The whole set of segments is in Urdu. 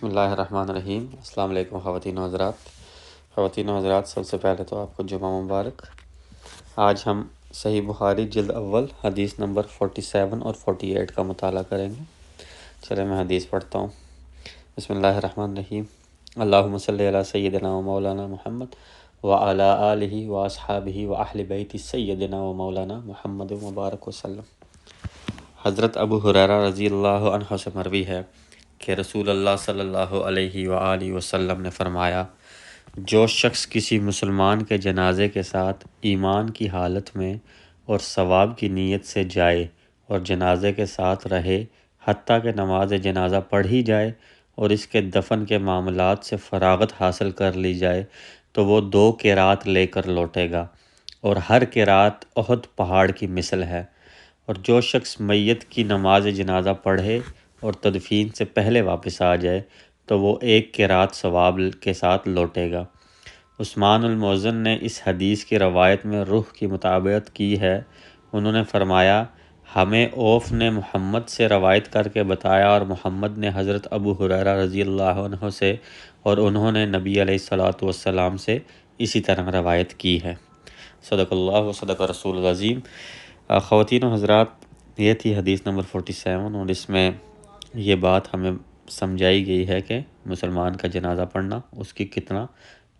بسم اللہ الرحمن الرحیم۔ السلام علیکم خواتین و حضرات، سب سے پہلے تو آپ کو جمعہ مبارک۔ آج ہم صحیح بخاری جلد اول حدیث نمبر 47 اور 48 کا مطالعہ کریں گے۔ چلے میں حدیث پڑھتا ہوں۔ بسم اللہ الرحمن الرحیم۔ اللہم صلی علی سیدنا و مولانا محمد وعلی آلہ و اصحابہ و اہل بیت سیدنا و مولانا محمد مبارک وسلم۔ حضرت ابو ہریرہ رضی اللہ عنہ سے مروی ہے کہ رسول اللہ صلی اللہ علیہ وآلہ وسلم نے فرمایا، جو شخص کسی مسلمان کے جنازے کے ساتھ ایمان کی حالت میں اور ثواب کی نیت سے جائے اور جنازے کے ساتھ رہے حتیٰ کہ نماز جنازہ پڑھی جائے اور اس کے دفن کے معاملات سے فراغت حاصل کر لی جائے تو وہ 2 قرات لے کر لوٹے گا اور ہر قرات احد پہاڑ کی مثل ہے۔ اور جو شخص میت کی نماز جنازہ پڑھے اور تدفین سے پہلے واپس آ جائے تو وہ 1 قرات ثواب کے ساتھ لوٹے گا۔ عثمان المؤذن نے اس حدیث کی روایت میں روح کی مطابقت کی ہے۔ انہوں نے فرمایا، ہمیں اوف نے محمد سے روایت کر کے بتایا اور محمد نے حضرت ابو ہریرہ رضی اللہ عنہ سے اور انہوں نے نبی علیہ الصلوۃ والسلام سے اسی طرح روایت کی ہے۔ صدق اللہ و صدق رسول العظیم۔ خواتین و حضرات، یہ تھی حدیث نمبر 47 اور اس میں یہ بات ہمیں سمجھائی گئی ہے کہ مسلمان کا جنازہ پڑھنا اس کی کتنا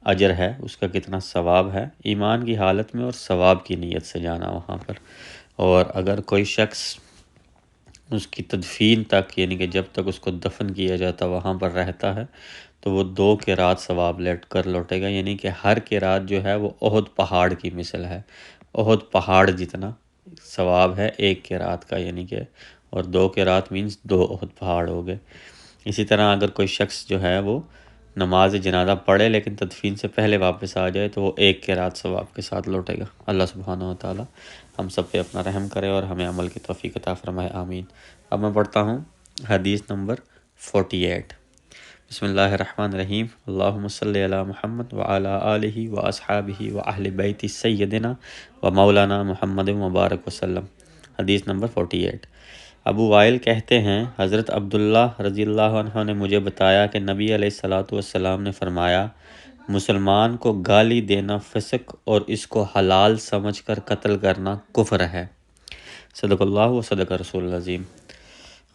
اجر ہے، اس کا کتنا ثواب ہے، ایمان کی حالت میں اور ثواب کی نیت سے جانا وہاں پر۔ اور اگر کوئی شخص اس کی تدفین تک، یعنی کہ جب تک اس کو دفن کیا جاتا وہاں پر رہتا ہے تو وہ 2 قرات ثواب لیٹ کر لوٹے گا، یعنی کہ ہر قرات جو ہے وہ احد پہاڑ کی مثل ہے۔ احد پہاڑ جتنا ثواب ہے 1 قرات کا، یعنی کہ اور 2 قرات مینس 2 احد پہاڑ ہو گئے۔ اسی طرح اگر کوئی شخص جو ہے وہ نماز جنازہ پڑھے لیکن تدفین سے پہلے واپس آ جائے تو وہ 1 قرات ثواب کے ساتھ لوٹے گا۔ اللہ سبحانہ و تعالی ہم سب پہ اپنا رحم کرے اور ہمیں عمل کی توفیق عطا فرمائے، آمین۔ اب میں پڑھتا ہوں حدیث نمبر 48۔ بسم اللہ الرحمن الرحیم۔ اللہم صلی علی محمد وعلی آلہ و اصحابہ و اہل بیت سیدنا و مولانا محمد مبارک وسلم۔ حدیث نمبر 48۔ ابو وائل کہتے ہیں، حضرت عبداللہ رضی اللہ عنہ نے مجھے بتایا کہ نبی علیہ الصلوۃ والسلام نے فرمایا، مسلمان کو گالی دینا فسق اور اس کو حلال سمجھ کر قتل کرنا کفر ہے۔ صدق اللہ و صدق رسول العظیم۔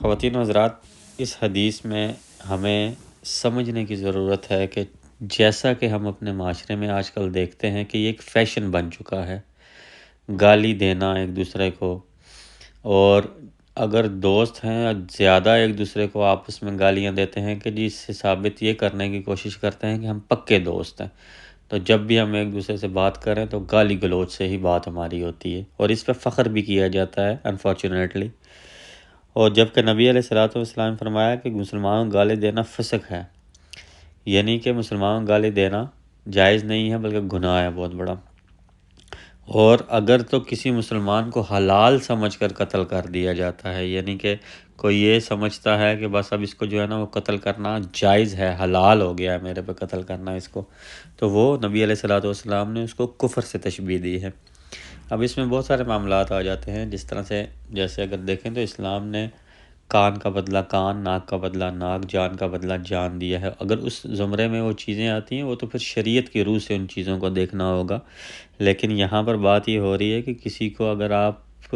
خواتین و حضرات، اس حدیث میں ہمیں سمجھنے کی ضرورت ہے کہ جیسا کہ ہم اپنے معاشرے میں آج کل دیکھتے ہیں کہ یہ ایک فیشن بن چکا ہے، گالی دینا ایک دوسرے کو، اور اگر دوست ہیں زیادہ ایک دوسرے کو آپس میں گالیاں دیتے ہیں کہ جی اس سے ثابت یہ کرنے کی کوشش کرتے ہیں کہ ہم پکے دوست ہیں، تو جب بھی ہم ایک دوسرے سے بات کریں تو گالی گلوچ سے ہی بات ہماری ہوتی ہے اور اس پہ فخر بھی کیا جاتا ہے انفارچونیٹلی۔ اور جب کہ نبی علیہ الصلوۃ والسلام نے فرمایا کہ مسلمانوں کو گالی دینا فسق ہے، یعنی کہ مسلمانوں کو گالی دینا جائز نہیں ہے بلکہ گناہ ہے بہت بڑا۔ اور اگر تو کسی مسلمان کو حلال سمجھ کر قتل کر دیا جاتا ہے، یعنی کہ کوئی یہ سمجھتا ہے کہ بس اب اس کو جو ہے نا وہ قتل کرنا جائز ہے، حلال ہو گیا ہے میرے پہ قتل کرنا اس کو، تو وہ نبی علیہ الصلوۃ والسلام نے اس کو کفر سے تشبیہ دی ہے۔ اب اس میں بہت سارے معاملات آ جاتے ہیں، جس طرح سے جیسے اگر دیکھیں تو اسلام نے کان کا بدلہ کان، ناک کا بدلہ ناک، جان کا بدلہ جان دیا ہے۔ اگر اس زمرے میں وہ چیزیں آتی ہیں وہ تو پھر شریعت کی روح سے ان چیزوں کو دیکھنا ہوگا، لیکن یہاں پر بات یہ ہو رہی ہے کہ کسی کو اگر آپ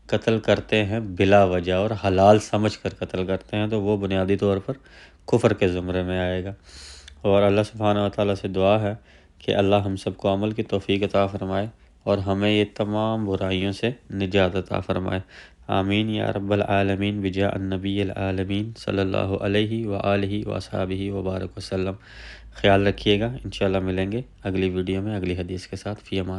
قتل کرتے ہیں بلا وجہ اور حلال سمجھ کر قتل کرتے ہیں تو وہ بنیادی طور پر کفر کے زمرے میں آئے گا۔ اور اللہ سبحانہ و تعالیٰ سے دعا ہے کہ اللہ ہم سب کو عمل کی توفیق عطا فرمائے اور ہمیں یہ تمام برائیوں سے نجات عطا فرمائے، آمین یا رب العالمین، بجاہ النبی العالمین صلی اللہ علیہ وآلہ وصحبہ وبارک وسلم۔ خیال رکھیے گا، انشاءاللہ ملیں گے اگلی ویڈیو میں اگلی حدیث کے ساتھ۔ فی امان۔